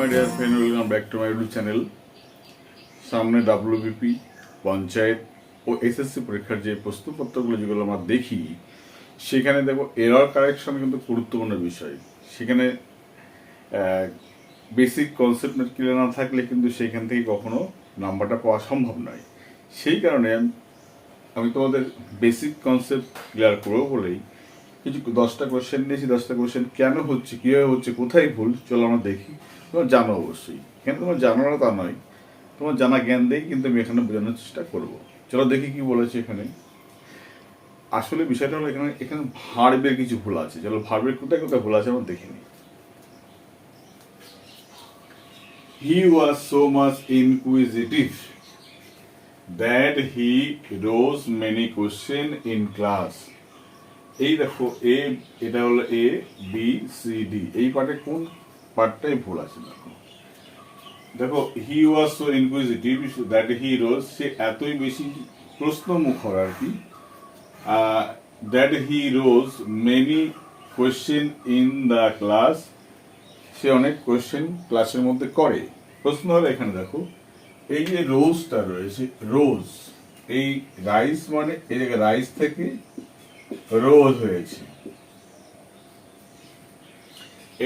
my dear friend, welcome back to my YouTube channel. সামনে WBP panchayat ও SSC পরীক্ষার যে প্রশ্নপত্রগুলো যেগুলো আমরা দেখি সেখানে দেখো এরর কারেকশন কিন্তু গুরুত্বপূর্ণ বিষয়। সেখানে বেসিক কনসেপ্ট ক্লিয়ার না থাকলে কিন্তু সেখান থেকে কখনো নাম্বারটা পাওয়া সম্ভব নয়। সেই কারণে আমি তোমাদের বেসিক কনসেপ্ট ক্লিয়ার করবো বলেই কিছু 10টা কোয়েশ্চেন নিয়েছি। 10টা কোয়েশ্চেন কেন হচ্ছে, কীভাবে হচ্ছে, কোথায় ভুল, চলো আমরা দেখি। তোমার জানো অবশ্যই, এখানে তোমার জানো না তা নয়, তোমার জানা জ্ঞান দিয়েই কিন্তু আমি এখানে বোঝানোর চেষ্টা করবো। চলো দেখি কি বলেছে এখানে। আসলে বিষয়টা হলো এখানে ভার্বের কিছু ভুল আছে। চলো ভার্বের কোথায় কোথায় ভুল আছে আমরা দেখে নিই। He was so much inquisitive that he rose many questions in class. এই দেখো এটা হলো ABCD, এই পার্টে কোন পার্টটাই ভুল আছে। দেখো he was so inquisitive that he rose, সে এতই বেশি প্রশ্নমুখ হয় আর কি। That he rose many question in the class, সে অনেক কোয়েশ্চেন ক্লাসের মধ্যে করে। প্রশ্ন হলো এখানে দেখো এই যে রোজটা রয়েছে, রোজ, এই রাইস মানে এই জায়গায় রাইস থেকে রোজ হয়েছে।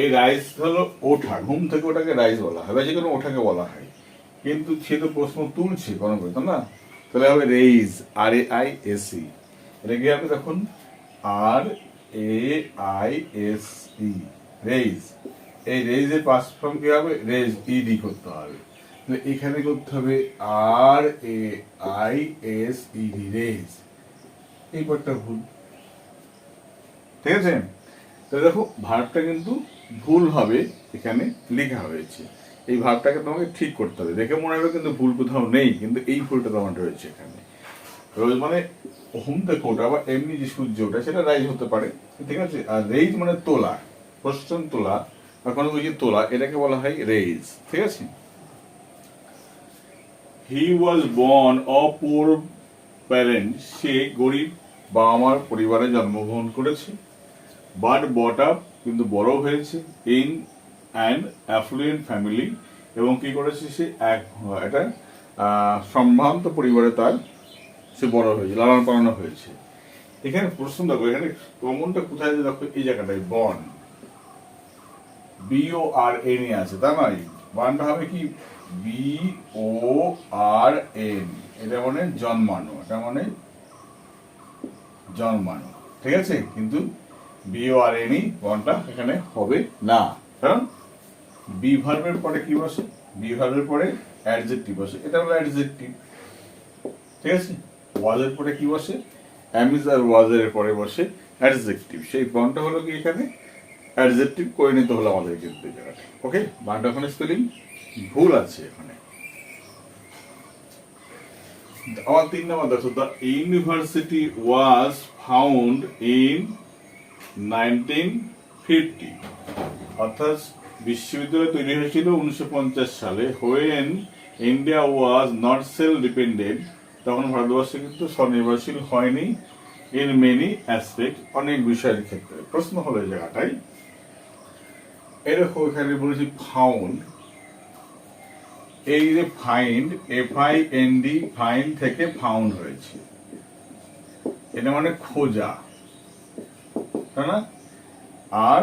এই রাইস হলো ওঠা, ঘুম থেকে ওটাকে রাইস বলা হয় বা যে কোনো ওঠাকে বলা হয়, কিন্তু সে তো প্রশ্ন তুলছে কোনো কথা না, তাহলে হবে রেইজ, RAISE। এটা কি হবে তখন RAISE, রেইজ। এই রেইজের পাস্ট ফর্ম কি হবে, রেইজ, ED করতে হবে। এখানে করতে হবে RAISED, রেইজ। এই পার্টটা ভুল, ঠিক আছে। তো দেখো ভার্বটা কিন্তু ভুলভাবে এখানে লেখা হয়েছে। এই ভার্বটাকে তোমাকে ঠিক করতে হবে। দেখে মনে হবে কিন্তু ভুল কোথাও নেই, কিন্তু এই ভুলটা তোমার রয়েছে এখানে। রোজ মানে হোম থেকে ওটা বা এমনি যে সূর্য ওটা, সেটা রাইজ হতে পারে, ঠিক আছে। আর রেইজ মানে তোলা, কোশ্চেন তোলা বা কোনো কিছু তোলা, এটাকে বলা হয় রেইজ, ঠিক আছে। He was born of poor parents, সে গরিব বাবা মার পরিবারে জন্মগ্রহণ করেছে। বাট বট আপ, কিন্তু বড় হয়েছে, ইন অ্যান্ড অ্যাফ্লুয়েন্ট ফ্যামিলি, এবং কি করেছে সে একটা সম্ভ্রান্ত পরিবারে তার সে বড় হয়েছে, লালন পালন হয়েছে। এখানে প্রশ্ন দেখো, এখানে কমনটা কোথায় দেখো, এই জায়গাটায় বর্ন, BORN আছে, তা নয়, বানটা হবে কি BORN, এটা মানে জন্মানো, এটা মানে জন্মানো, ঠিক আছে। কিন্তু BORN বর্ণটা এখানে হবে না, কারণ বি ভার্বের পরে কি বসে, বি ভার্বের পরে অ্যাডজেক্টিভ বসে, এটা হলো অ্যাডজেক্টিভ, ঠিক আছে। ওয়াজের পরে কি বসে, অ্যামিজ আর ওয়াজের পরে বসে অ্যাডজেক্টিভ, সেই বর্ণটা হলো কি এখানে অ্যাডজেক্টিভ করে নিতে হলো আমাদের কিন্তু এই জায়গাটা। ওকে, বাংলা ওখানে স্পেলিং ভুল আছে এখানে। আমার 3 নম্বর দেখো, the university was found in 1950, অর্থাৎ বিশ্ববিদ্যালয় তৈরি হয়েছিল 1950 সালে। When India was not self dependent, তখন ভারতবর্ষ কিন্তু স্বনির্ভরশীল হয়নি। ইন মেনি অ্যাসপেক্ট, অনেক বিষয়ের ক্ষেত্রে। প্রশ্ন হলো এই জায়গাটাই এরকম, এখানে বলেছি ফাউন্ড, এই যে ফাইন্ড, FIND, ফাইন্ড থেকে ফাউন্ড হয়েছে, এটা মানে খোঁজা, তাই না। আর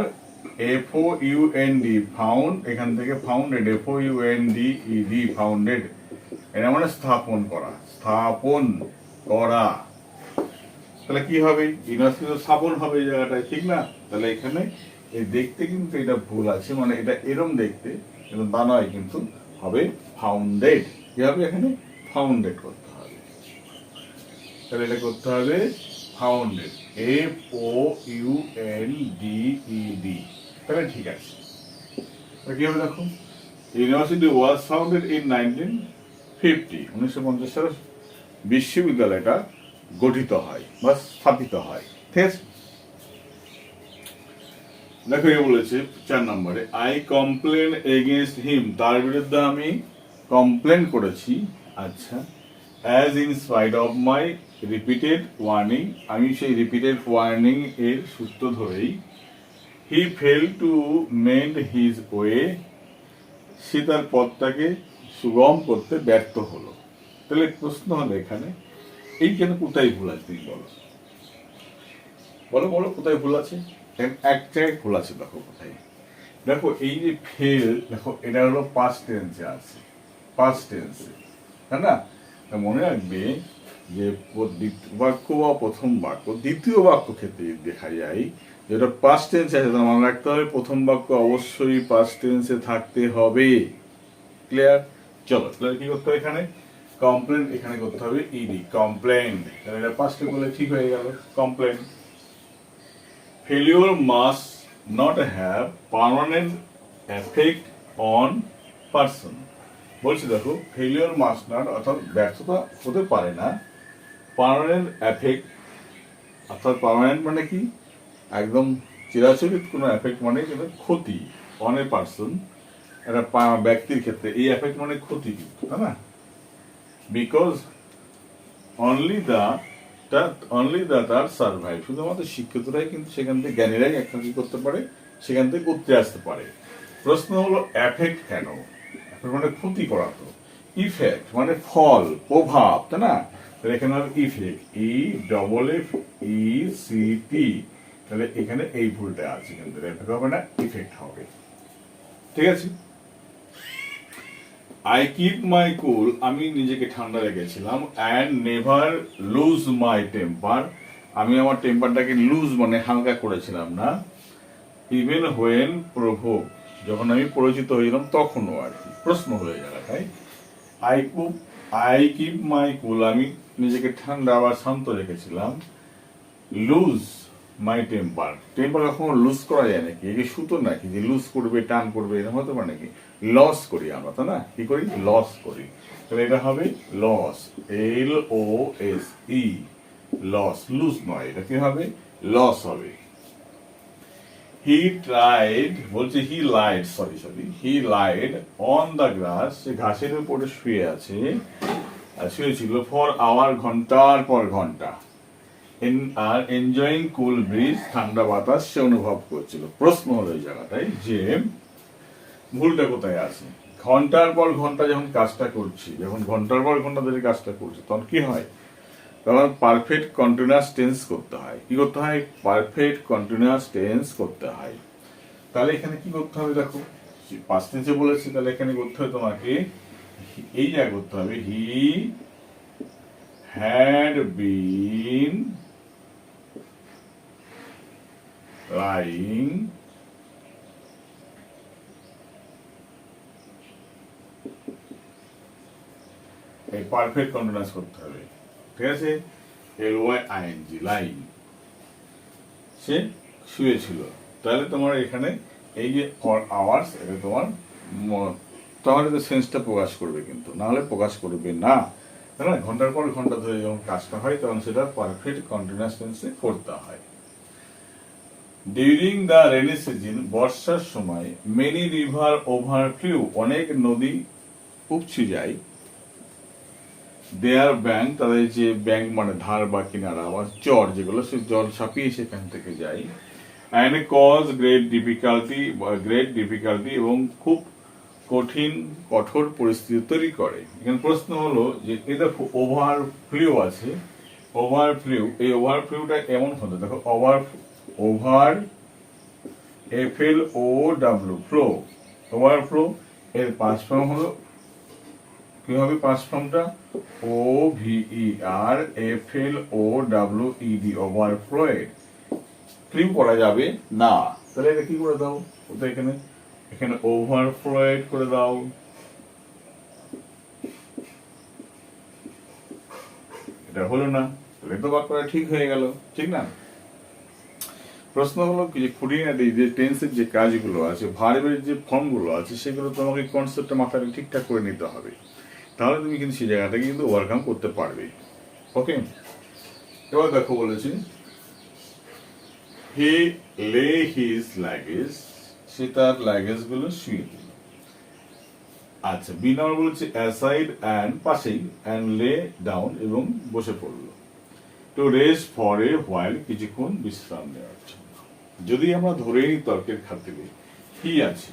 FOUND, ফাউন্ড, এখান থেকে ফাউন্ডেড, FOUNDED, ফাউন্ডেড, এটা মানে স্থাপন করা, স্থাপন করা। তাহলে কি হবে, ইউনিভার্সিটি স্থাপন হবে এই জায়গাটায়, ঠিক না। তাহলে এখানে এই দেখতে কিন্তু এটা ভুল আছে, মানে এটা এরম দেখতে, কিন্তু তা নয়, কিন্তু হবে ফাউন্ডেড। কি হবে এখানে, ফাউন্ডেড করতে হবে। তাহলে এটা করতে হবে ফাউন্ডেড, FOUNDED, তাহলে ঠিক আছে। কি হবে দেখো, ইউনিভার্সিটি ওয়াজ ফাউন্ডেড ইন 1950, 1950 সালে বিশ্ববিদ্যালয়টা গঠিত হয় বা স্থাপিত হয়, ঠিক আছে। দেখো এ বলেছে 4 নম্বরে, আই কমপ্লেন এগেইনস্ট হিম, তার বিরুদ্ধে আমি কমপ্লেন করেছি। আচ্ছা, as in spite of my repeated warning, আমি সেই রিপিটেড ওয়ার্নিং এর সূত্র ধরেই, he fail to mend his way, সে তার পথটাকে সুগম করতে ব্যর্থ হলো। তাহলে প্রশ্ন হলো এখানে এইখানে কোথায় ভুল আছে তুমি বলো, বলো বলো কোথায় ভুল আছে? এক জায়গায় ভুল আছে, দেখো কোথায়। দেখো এই যে ফেল, দেখো এটা হলো পাস্ট টেন্সে আছে, পাস্ট টেন্সে, তাই না? মনে রাখবে যে বাক্য বা প্রথম বাক্য, দ্বিতীয় বাক্য ক্ষেত্রে দেখা যায় যেটা পাস্ট টেন্সে আছে, তার মনে রাখতে হবে প্রথম বাক্য অবশ্যই পাস্ট টেন্সে থাকতে হবে। ক্লিয়ার? চলো তাহলে কি করতে হবে এখানে? কমপ্লেন এখানে করতে হবে ইডি, কমপ্লেন। তাহলে এটা পাস্টে বলে ঠিক হয়ে গেল, complain. Failure must not have permanent effect on person. বলছি দেখো ফেলিওর মাস্ট নট অর্থাৎ ব্যর্থতা হতে পারে না, পার্মানেন্ট এফেক্ট অর্থাৎ পার্মানেন্ট মানে কি একদম চিরাচরিত কোনো এফেক্ট মানে যেটা ক্ষতি অন এ পারসন, একটা ব্যক্তির ক্ষেত্রে এই এফেক্ট মানে ক্ষতি, তাই না? বিকজ অনলি দ্য তার সার্ভাইভ, শুধুমাত্র শিক্ষিতরাই কিন্তু সেখান থেকে, জ্ঞানীরাই একটা কি করতে পারে, সেখান থেকে উঠতে আসতে পারে। প্রশ্ন হলো এফেক্ট কেন? মানে ক্ষতি করা, তো ইফেক্ট মানে ফল, প্রভাব, তাই না? তাহলে এখানে হবে effect, E double F E C T. তাহলে এখানে এই ভুলটা আছে, কিন্তু এফেক্ট হবে না, ইফেক্ট হবে। ঠিক আছে? আই কিপ মাই কুল, আমি নিজেকে ঠান্ডা রেখেছিলাম, and never loose my temper, আমি আমার টেম্পারটাকে লুজ মানে হালকা করেছিলাম না, ইভেন হোয়েন প্রভোক, যখন আমি পরিচিত হয়েছিলাম তখনও আর কি। প্রশ্ন হয়ে গেল, তাই আই কিপ মাই কুল, আমি নিজেকে ঠান্ডা বা শান্ত রেখেছিলাম, লুজ মাই টেম্পার, টেম্পার কখনো লুজ করা যায় নাকি? একে সুতো নাকি যে লুজ করবে, টান করবে, এরকম হতে পারে নাকি? লস করি আমরা, তাই না? কি করি? লস করি। তাহলে এটা হবে loss, L O S E, loss, lose নয়, এটা কি হবে? লস হবে। হি ট্রাইড, বলছে he lied, he lied on the grass, সে ঘাসের উপরে শুয়ে আছে, শুয়েছিল, ফর আওয়ার, ঘন্টার পর ঘন্টা, আর এনজয়িং কুল ব্রিজ, ঠান্ডা বাতাস সে অনুভব করছিল। প্রশ্ন হলো এই জায়গাটায় যে ভুলটা কোথায় আছে? ঘন্টার পর ঘন্টা যখন কাজটা করছি, যখন ঘন্টার পর ঘন্টা ধরে কাজটা করছি, তখন কি হয়? তখন পারফেক্ট কন্টিনিউয়াস টেন্স করতে হয়। কি করতে হয়? পারফেক্ট কন্টিনিউয়াস টেন্স করতে হয়। তাহলে এখানে কি করতে হবে? দেখো পাস্ট টেন্সে বলেছি, তাহলে এখানে করতে হবে তোমাকে এই জায়গায় করতে হবে হি হ্যাড বিন lying এই পারফেক্ট কন্টিনিউয়াস করতে হবে। ঠিক আছে? L Y I N G, lying, সে শুয়েছিল। তাহলে তোমার এখানে এই যে ফর আওয়ার্স, এটা তোমার তাহলে তো সেন্সটা প্রকাশ করবে, কিন্তু না হলে প্রকাশ করবে না, তাই না? ঘন্টার পর ঘন্টা ধরে যখন কাজটা হয় তখন সেটা পারফেক্ট কন্টিনিউয়াস টেন্সে করতে হয়। ডিউরিং দ্য রেনি সিজন, বর্ষার সময়, মেনি রিভার ওভারফ্লু, অনেক নদী উপচে যায়, দেয়ার ব্যাংক, তাদের যে ব্যাংক মানে ধার বা কিনারা বা চর যেগুলো, সে জল ছাপিয়ে সেখান থেকে যায়, অ্যান্ড কজ গ্রেট ডিফিকাল্টি, এবং খুব কঠোর পরিস্থিতি তৈরি করে। এখানে প্রশ্ন হলো যে এই দেখো ওভারফ্লু আছে, ওভারফ্লু, এই ওভারফ্লুটা এমন হতো, দেখো over F L O W, flow, overflow, এর পাস্ট ফর্ম হলো কি হবে? পাস্ট ফর্মটা O V R F L O W E D, overflowed. ফ্লু করা যাবে না, তাহলে এটা কি করে দাও? ওটা এখানে এখানে ওভারফ্লোয়েড করে দাও। এটা হলো না, তাহলে তো বাক্যটা ঠিক হয়ে গেল, ঠিক না? প্রশ্ন হলো কি যে খুঁটিনাটি যে টেন্সের যে কাজগুলো আছে, ভার্বের যে ফর্মগুলো আছে, সেগুলো তোমাকে কনসেপ্টটা মাথায় ঠিকঠাক করে নিতে হবে, তাহলে তুমি কিন্তু সেই জায়গাটাকে কিন্তু ওভারকাম করতে পারবে। ওকে, এবার দেখো বলেছি হি লে হিজ লাগেজ, সে তার লাগেজ গুলো শুয়ে দিল। আচ্ছা, বি নাম্বার বলেছে অ্যাসাইড অ্যান্ড, পাশেই, অ্যান্ড লে ডাউন, এবং বসে পড়লো। To rest for a while, কিছুক্ষণ বিশ্রাম নেওয়ার জন্য। যদি আমরা ধরে নিই তর্কের খাতিরে হি আছে,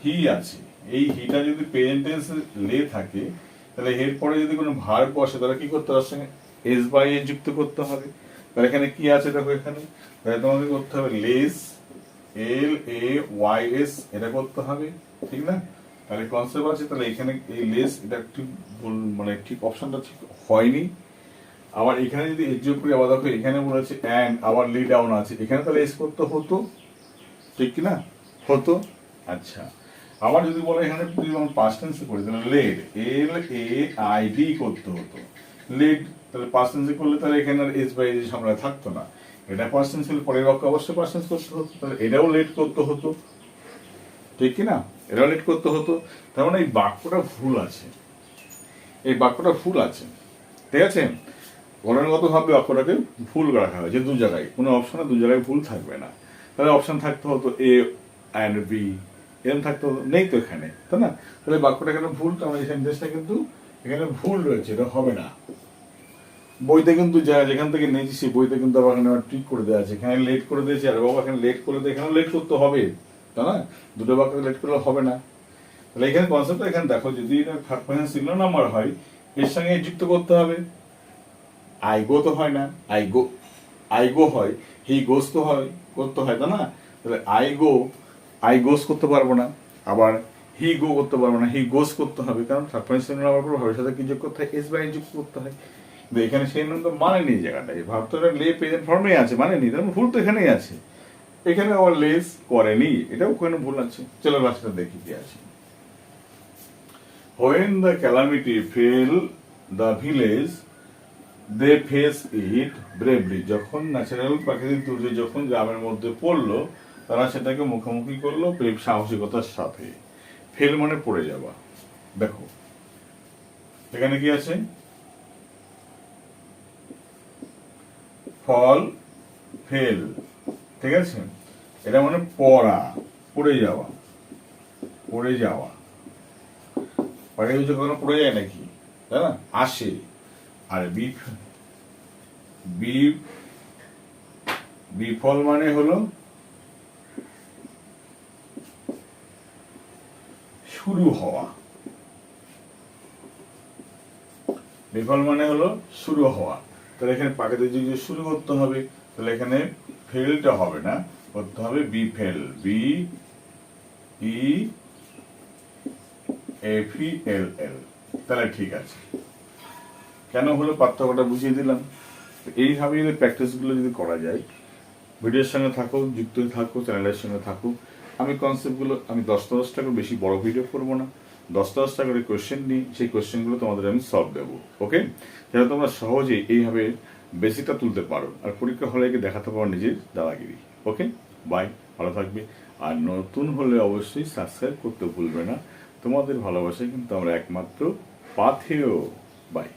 হি আছে, এই হিটা যদি প্রেজেন্ট টেন্স লে থাকে তাহলে এর পরে যদি কোনো ভার্ব বসে তাহলে কি করতে হবে, সঙ্গে এস বাই এ যুক্ত করতে হবে। তাহলে এখানে কি আছে দেখো, এখানে তাহলে তোমাকে করতে হবে less, L A Y S, এটা করতে হবে, ঠিক না? তাহলে কনসেপ্ট আছে, তাহলে এখানে এই লেস এটা ঠিক মানে ঠিক অপশনটা ঠিক হয়নি। আবার এখানে যদি এর যোগ করি, আবার দেখো এখানে বলেছে অ্যান্ড, আবার লে ডাউন আছে, এখানে তাহলে এস করতে হতো, ঠিক কি না? হতো। আচ্ছা, আবার যদি বলে এখানে যদি আমরা পাস্ট টেন্সে করি তাহলে led, L A I D করতে হতো, লেড। তাহলে পাস্ট টেন্সে করলে তাহলে এখানে আর এস বাই এস আমরা থাকতো না, এটা পাস্ট টেন্স হলে পরের বাক্য অবশ্যই পাস্ট টেন্স করতে হতো, তাহলে এটাও লেট করতে হতো, ঠিক কি না? এটাও লেট করতে হতো। তার মানে এই বাক্যটা ভুল আছে, এই বাক্যটা ভুল আছে, ঠিক আছে? গঠনগতভাবে বাক্যটাকে ভুল রাখা হয়েছে দু জায়গায়, কোনো অপশনে দু জায়গায় ভুল থাকবে না। তাহলে অপশন থাকতে হতো এ অ্যান্ড বি, এরকম থাকতে হতো, নেই তো এখানে, তাই না? তাহলে বাক্যটা এখানে ভুল, তার মানে এই সেন্টেন্সটা কিন্তু এখানে ভুল রয়েছে, এটা হবে না। বইতে কিন্তু যা যেখান থেকে নিয়েছি সেই বইতে কিন্তু আবার এখানে ঠিক করে দেওয়া আছে, এখানে লেট করে দিয়েছে, আর বাবা এখানে লেট করে দিয়ে এখানেও লেট করতে হবে, তাই না? দুটো বাক্য লেট করলে হবে না। তাহলে এখানে কনসেপ্টটা এখানে দেখো, যদি এটা থার্ড পারসন সিঙ্গুলার নাম্বার হয় এর সঙ্গে যুক্ত করতে হবে। আই গো তো হয় না, আই গো হয়, হি গোস তো হয়, করতে হয়, তাই না? তাহলে আই গোস করতে পারবো না, আবার হি গো করতে পারবো না, হি গোস করতে হবে, কারণ থার্ড পারসন সিঙ্গুলার নাম্বার পর ভাবের সাথে কি যোগ করতে হয়, এস বাই যুক্ত করতে হয়। কিন্তু এখানে সেই নাম তো মানে নেই, জায়গাটায় ভাব তো লে প্রেজেন্ট ফর্মে আছে, মানে নেই, তার ভুল তো এখানেই আছে, এখানে আবার লেস করেনি, এটাও ওখানে ভুল আছে। চলো রাস্তাটা দেখি কি আছে। When the calamity fell the village, they face it bravely. যখন ন্যাচারাল প্রাকৃতিক দুর্যোগ যখন গ্রামের মধ্যে পড়লো, তারা সেটাকে মুখোমুখি করলো সাহসিকতার সাথে। ফেল মানে পড়ে যাওয়া। দেখো এখানে কি আছে, ফল, ফেল, ঠিক আছে? এটা মানে পড়া, পড়ে যাওয়া, পড়ে যাওয়া। প্রাকৃতিক কখনো পড়ে যায় নাকি, তাই না? আসে। আর বিফল মানে হলো শুরু হওয়া, বিফল মানে হলো শুরু হওয়া। তাহলে এখানে প্রাকৃতিক যদি শুরু করতে হবে, তাহলে এখানে ফেলটা হবে না, করতে হবে befell, B E F E L L, তাহলে ঠিক আছে। কেন হলো পার্থক্যটা বুঝিয়ে দিলাম। এইভাবে যদি প্র্যাকটিসগুলো যদি করা যায়, ভিডিওর সঙ্গে থাকো, যুক্ত থাকো, চ্যানেলের সঙ্গে থাকো। আমি কনসেপ্টগুলো আমি 10-10টা করে বেশি বড় ভিডিও করবো না, 10-10টা করে কোয়েশ্চেন নিই, সেই কোয়েশ্চেনগুলো তোমাদের আমি সলভ দেবো, ওকে? যাতে তোমরা সহজেই এইভাবে বেসিকটা তুলতে পারো আর পরীক্ষা হলে গিয়ে দেখাতে পারো নিজের দাদাগিরি। ওকে, বাই, ভালো থাকবে। আর নতুন হলে অবশ্যই সাবস্ক্রাইব করতে ভুলবে না। তোমাদের ভালোবাসায় কিন্তু আমরা একমাত্র পাথেয়। বাই।